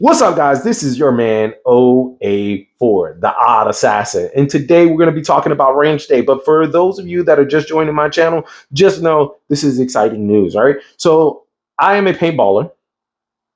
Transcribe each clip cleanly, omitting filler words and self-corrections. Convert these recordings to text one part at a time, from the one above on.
What's up, guys? This is your man, OA4, the Odd Assassin. And today we're going to be talking about range day. But for those of you that are just joining my channel, just know this is exciting news, all right? So I am a paintballer,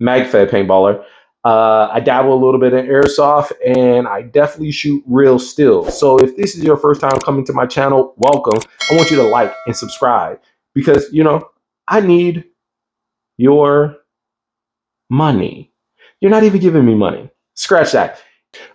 mag-fed paintballer. I dabble a little bit in airsoft, and I definitely shoot real stills. So if this is your first time coming to my channel, welcome. I want you to like and subscribe because, I need your money. You're not even giving me money. Scratch that.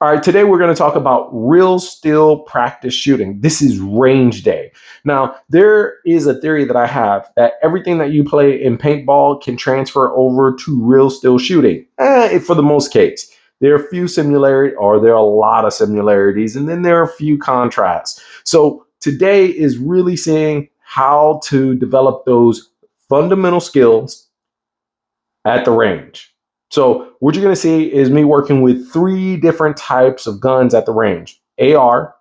All right, today we're going to talk about real still practice shooting. This is range day. Now, there is a theory that I have that everything that you play in paintball can transfer over to real still shooting. For the most case. There are a few similarities, or there are a lot of similarities, and then there are a few contrasts. So today is really seeing how to develop those fundamental skills at the range. So what you're going to see is me working with 3 different types of guns at the range: AR,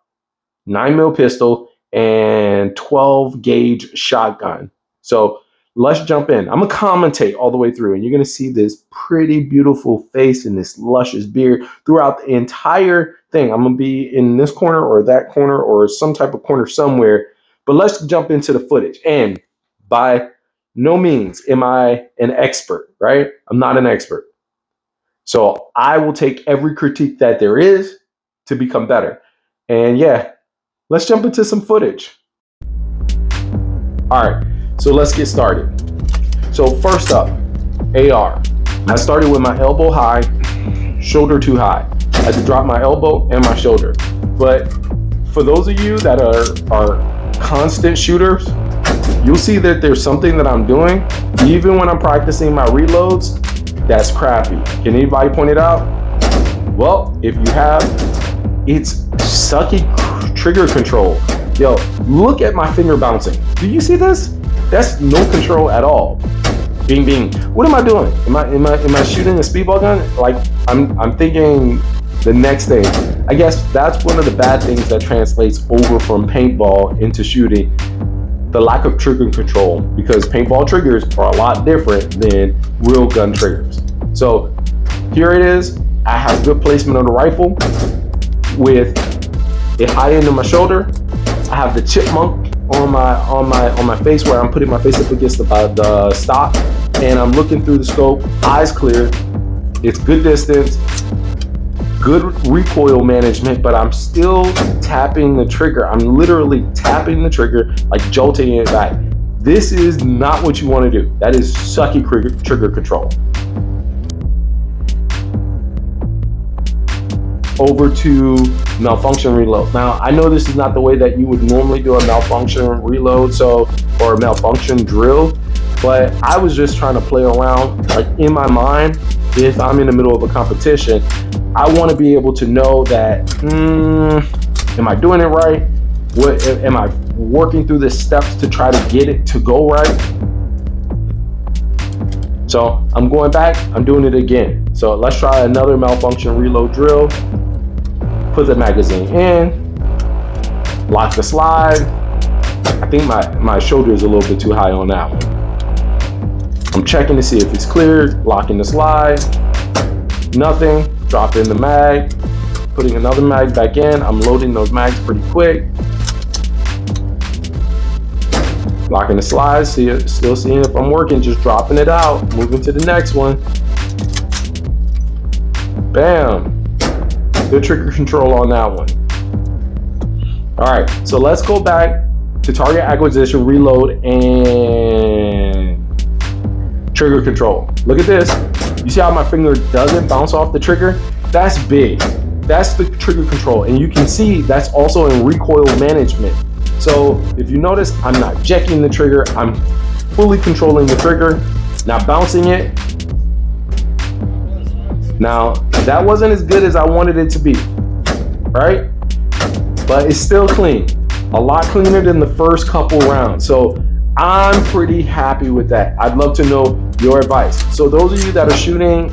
9mm pistol, and 12 gauge shotgun. So let's jump in. I'm going to commentate all the way through, and you're going to see this pretty beautiful face and this luscious beard throughout the entire thing. I'm going to be in this corner or that corner or some type of corner somewhere, but let's jump into the footage. And by no means am I an expert, right? I'm not an expert. So I will take every critique that there is to become better. And yeah, let's jump into some footage. All right, so let's get started. So first up, AR. I started with my elbow high, shoulder too high. I had to drop my elbow and my shoulder. But for those of you that are constant shooters, you'll see that there's something that I'm doing, even when I'm practicing my reloads, that's crappy. Can anybody point it out? Well, if you have, it's sucky trigger control. Yo, look at my finger bouncing. Do you see this? That's no control at all. Bing, bing. What am I doing? Am I shooting a speedball gun? Like I'm thinking the next thing. I guess that's one of the bad things that translates over from paintball into shooting. The lack of trigger control, because paintball triggers are a lot different than real gun triggers. So here it is. I have good placement on the rifle with it high into my shoulder. I have the chipmunk on my face, where I'm putting my face up against the stock, and I'm looking through the scope, eyes clear. It's good distance, good recoil management, but I'm still tapping the trigger. I'm literally tapping the trigger, like jolting it back. This is not what you want to do. That is sucky trigger control. Over to malfunction reload. Now, I know this is not the way that you would normally do a malfunction reload, or a malfunction drill, but I was just trying to play around, like in my mind. If I'm in the middle of a competition, I want to be able to know that, am I doing it right? What am I working through the steps to try to get it to go right? So I'm going back, I'm doing it again. So let's try another malfunction reload drill. Put the magazine in, lock the slide. I think my shoulder is a little bit too high on that one. I'm checking to see if it's cleared, locking the slide, nothing. Drop in the mag, putting another mag back in. I'm loading those mags pretty quick. Locking the slides, still seeing if I'm working, just dropping it out, moving to the next one. Bam. Good trigger control on that one. All right, so let's go back to target acquisition, reload, and trigger control. Look at this. You see how my finger doesn't bounce off the trigger? That's big. That's the trigger control. And you can see that's also in recoil management. So if you notice, I'm not jacking the trigger. I'm fully controlling the trigger, not bouncing it. Now, that wasn't as good as I wanted it to be, right? But it's still clean. A lot cleaner than the first couple rounds. So I'm pretty happy with that. I'd love to know your advice. So those of you that are shooting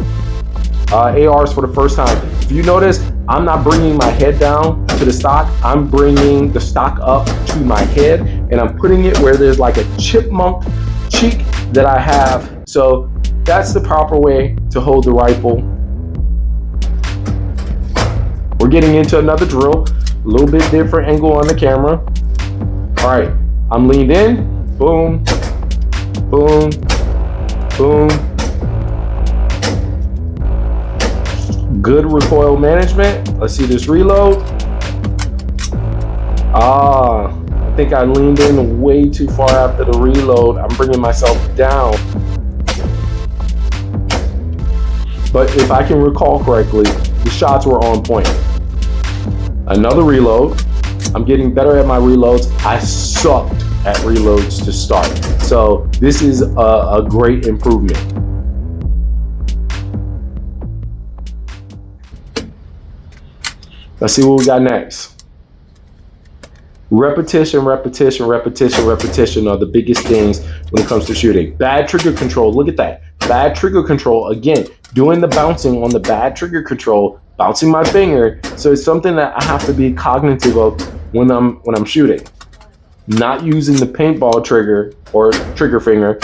ARs for the first time, if you notice, I'm not bringing my head down to the stock. I'm bringing the stock up to my head, and I'm putting it where there's like a chipmunk cheek that I have. So that's the proper way to hold the rifle. we're getting into another drill. A little bit different angle on the camera. All right, I'm leaned in. Boom, boom, boom. Good recoil management. Let's see this reload. I think I leaned in way too far after the reload. I'm bringing myself down. But if I can recall correctly, the shots were on point. Another reload. I'm getting better at my reloads. I sucked at reloads to start. So this is a great improvement. Let's see what we got next. Repetition, repetition, repetition, repetition are the biggest things when it comes to shooting. Bad trigger control, look at that. Bad trigger control, again, doing the bouncing on the bad trigger control, bouncing my finger. So it's something that I have to be cognitive of when I'm shooting. Not using the paintball trigger or trigger finger.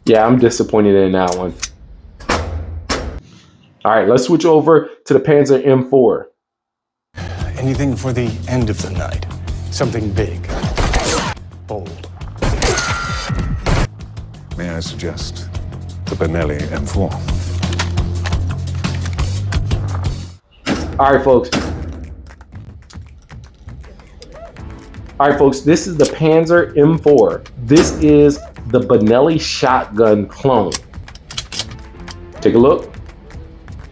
Yeah, I'm disappointed in that one. All right, let's switch over to the Panzer M4. Anything for the end of the night. Something big, bold. May I suggest the Benelli M4? All right, folks, this is the Panzer M4. This is the Benelli shotgun clone. Take a look.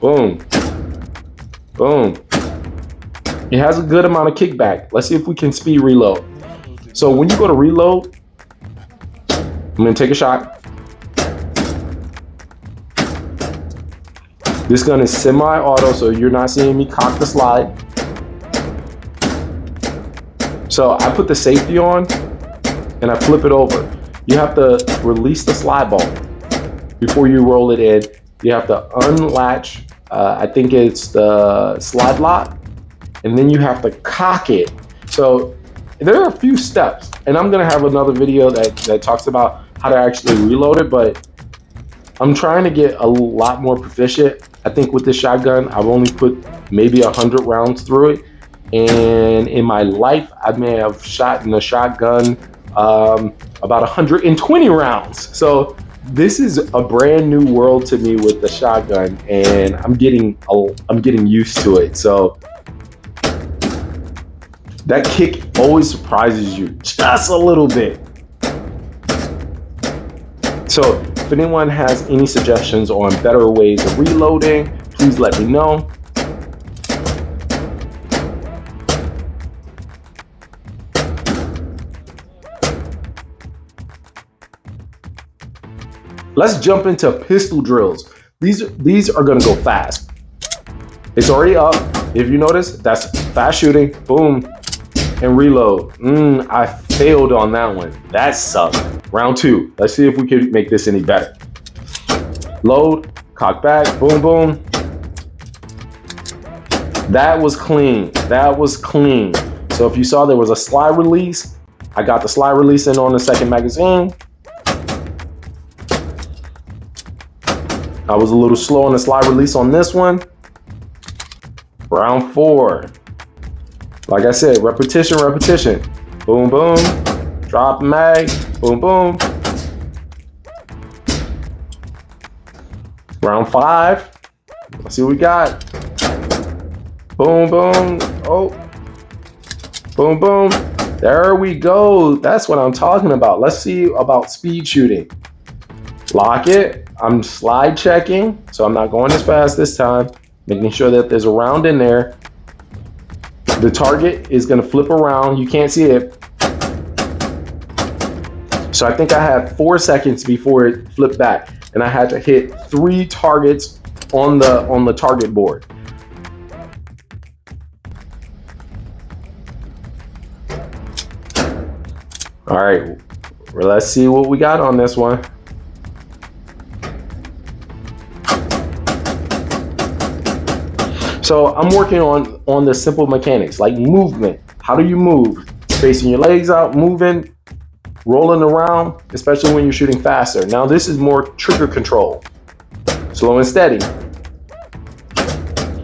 Boom. Boom. It has a good amount of kickback. Let's see if we can speed reload. So when you go to reload, I'm gonna take a shot. This gun is semi-auto, so you're not seeing me cock the slide. So I put the safety on and I flip it over. You have to release the slide ball before you roll it in. You have to unlatch, I think it's the slide lock, and then you have to cock it. So there are a few steps, and I'm gonna have another video that talks about how to actually reload it, but I'm trying to get a lot more proficient. I think with this shotgun, I've only put maybe 100 rounds through it. And in my life, I may have shot in a shotgun about 120 rounds. So this is a brand new world to me with the shotgun, and I'm getting used to it. So that kick always surprises you just a little bit. So if anyone has any suggestions on better ways of reloading, please let me know. Let's jump into pistol drills. These are gonna go fast. It's already up. If you notice, that's fast shooting, boom, and reload. I failed on that one. That sucked. Round two. Let's see if we can make this any better. Load, cock back, boom, boom. That was clean. That was clean. So if you saw there was a slide release, I got the slide release in on the second magazine. I was a little slow on the slide release on this one. Round four. Like I said, repetition, repetition. Boom, boom. Drop mag. Boom, boom. Round five. Let's see what we got. Boom, boom. Oh. Boom, boom. There we go. That's what I'm talking about. Let's see about speed shooting. Lock it. I'm slide checking, so I'm not going as fast this time, making sure that there's a round in there. The target is gonna flip around. You can't see it. So I think I had 4 seconds before it flipped back, and I had to hit 3 targets on the target board. All right, well, let's see what we got on this one. So I'm working on the simple mechanics like movement. How do you move? Spacing your legs out, moving, rolling around, especially when you're shooting faster. Now this is more trigger control. So slow and steady.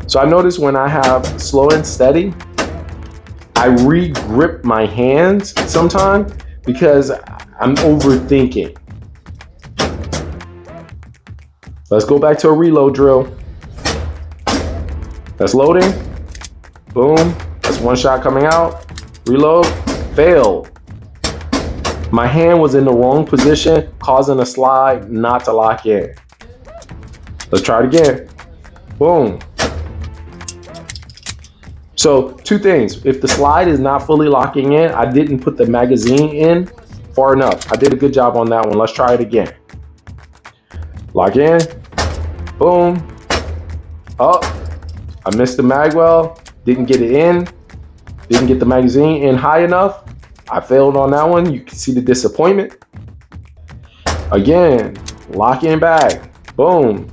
So I notice when I have slow and steady, I re-grip my hands sometimes because I'm overthinking. Let's go back to a reload drill. That's loading. Boom. That's one shot coming out. Reload. Failed. My hand was in the wrong position, causing a slide not to lock in. Let's try it again. Boom. So 2 things. If the slide is not fully locking in, I didn't put the magazine in far enough. I did a good job on that one. Let's try it again. Lock in. Boom. Up. I missed the mag well. Didn't get it in. Didn't get the magazine in high enough. I failed on that one. You can see the disappointment. Again. Lock in bag. Boom.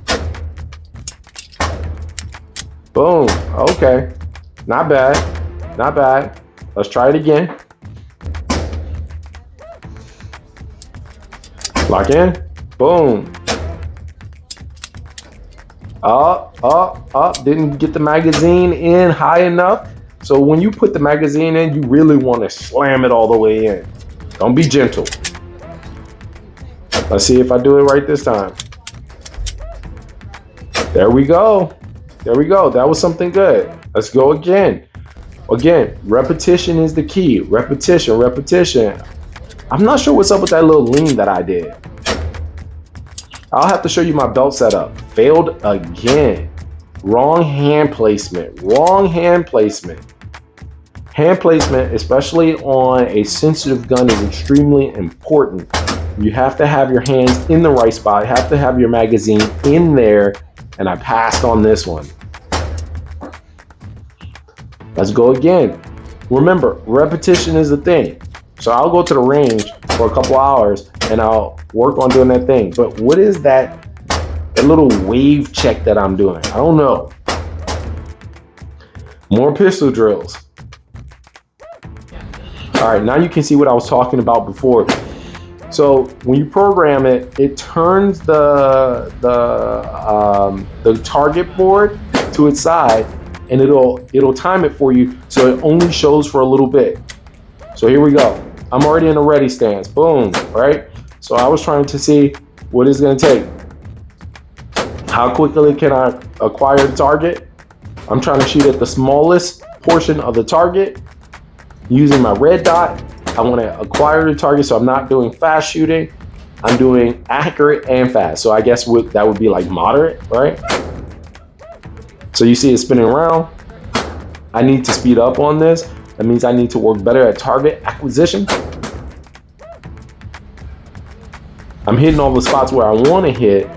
Boom. Okay. Not bad. Not bad. Let's try it again. Lock in. Boom. Up. Didn't get the magazine in high enough. So when you put the magazine in, you really want to slam it all the way in. Don't be gentle. Let's see if I do it right this time. There we go. There we go. That was something good. Let's go again. Again, repetition is the key. Repetition, repetition. I'm not sure what's up with that little lean that I did. I'll have to show you my belt setup. Failed again. Wrong hand placement. Wrong hand placement. Hand placement, especially on a sensitive gun, is extremely important. You have to have your hands in the right spot. You have to have your magazine in there. And I passed on this one. Let's go again. Remember, repetition is the thing. So I'll go to the range for a couple hours and I'll work on doing that thing. But what is that little wave check that I'm doing? I don't know. More pistol drills. All right, now you can see what I was talking about before. So when you program it, it turns the target board to its side, and it'll time it for you so it only shows for a little bit. So here we go. I'm already in a ready stance. Boom, right? So I was trying to see what it's gonna take. How quickly can I acquire the target? I'm trying to shoot at the smallest portion of the target using my red dot. I want to acquire the target, so I'm not doing fast shooting. I'm doing accurate and fast. So I guess that would be like moderate, right? So you see it spinning around. I need to speed up on this. That means I need to work better at target acquisition. I'm hitting all the spots where I want to hit,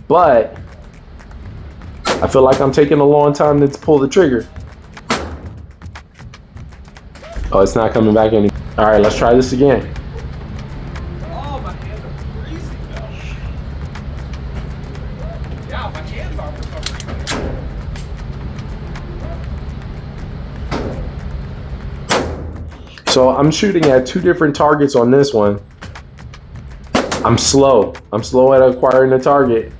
but I feel like I'm taking a long time to pull the trigger. Oh, it's not coming back anymore. All right, let's try this again. Oh, my hands are freezing though. Yeah, my hands are freezing. So I'm shooting at 2 different targets on this one. I'm slow. I'm slow at acquiring the target.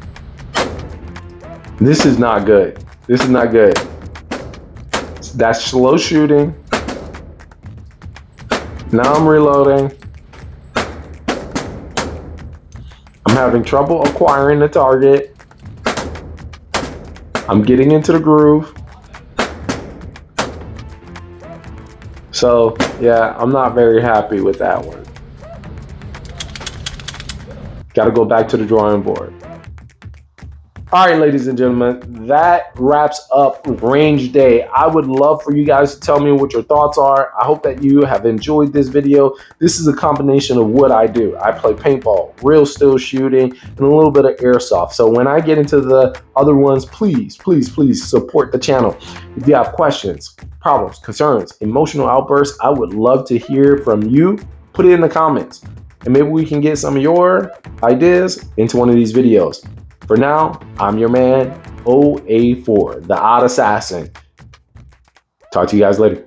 This is not good. This is not good. That's slow shooting. Now I'm reloading. I'm having trouble acquiring the target. I'm getting into the groove. So yeah, I'm not very happy with that one. Got to go back to the drawing board. All right, ladies and gentlemen, that wraps up range day. I would love for you guys to tell me what your thoughts are. I hope that you have enjoyed this video. This is a combination of what I do. I play paintball, real still shooting, and a little bit of airsoft. So when I get into the other ones, please support the channel. If you have questions, problems, concerns, emotional outbursts, I would love to hear from you. Put it in the comments, and maybe we can get some of your ideas into one of these videos. For now, I'm your man, OA4, the Odd Assassin. Talk to you guys later.